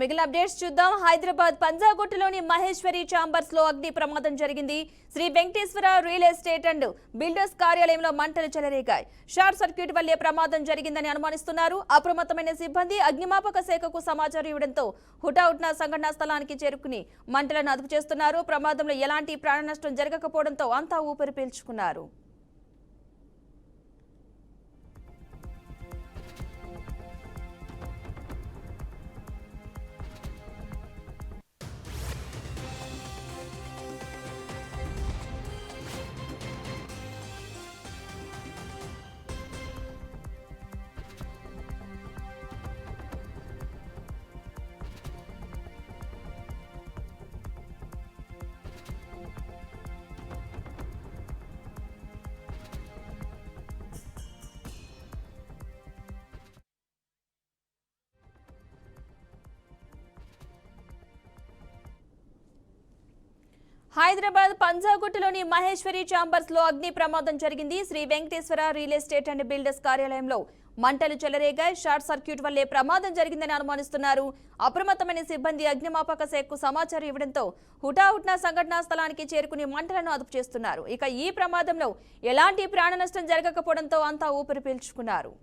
మిగిలిన అప్డేట్స్ చూద్దాం. హైదరాబాద్ పంజాగుట్టలోని మహేశ్వరి ఛాంబర్స్ లో అగ్ని ప్రమాదం జరిగింది. Sri Venkateswara real estate and builders కార్యాలయంలో మంటలు చెలరేగాయి. షార్ట్ సర్క్యూట్ వల్లే ప్రమాదం జరిగిందని అనుమానిస్తున్నారు. అప్రమత్తమైన సిబ్బంది అగ్నిమాపక శాఖకు సమాచారం ఇవ్వడంతో హుటాహుటిన సంఘటనా స్థలానికి చేరుకుని మంటలను అదుపు చేస్తున్నారు. ప్రమాదంలో ఎలాంటి ప్రాణ నష్టం జరగకపోవడంతో అంతా ఊపిరి పీల్చుకున్నారు. హైదరాబాద్ పంజాగుట్టలోని మహేశ్వరి ఛాంబర్స్ లో అగ్ని ప్రమాదం జరిగింది. Sri Venkateswara real estate and builders కార్యాలయంలో మంటలు చెలరేగాయి. షార్ట్ సర్క్యూట్ వల్లే ప్రమాదం జరిగిందని అనుమానిస్తున్నారు. అప్రమత్తమైన సిబ్బంది అగ్నిమాపక శాఖకు సమాచారం ఇవ్వడంతో హుటాహుటిన సంఘటనా స్థలానికి చేరుకుని మంటలను అదుపు చేస్తున్నారు. ఇక ఈ ప్రమాదంలో ఎలాంటి ప్రాణ నష్టం జరగకపోవడంతో అంతా ఊపిరి పీల్చుకున్నారు.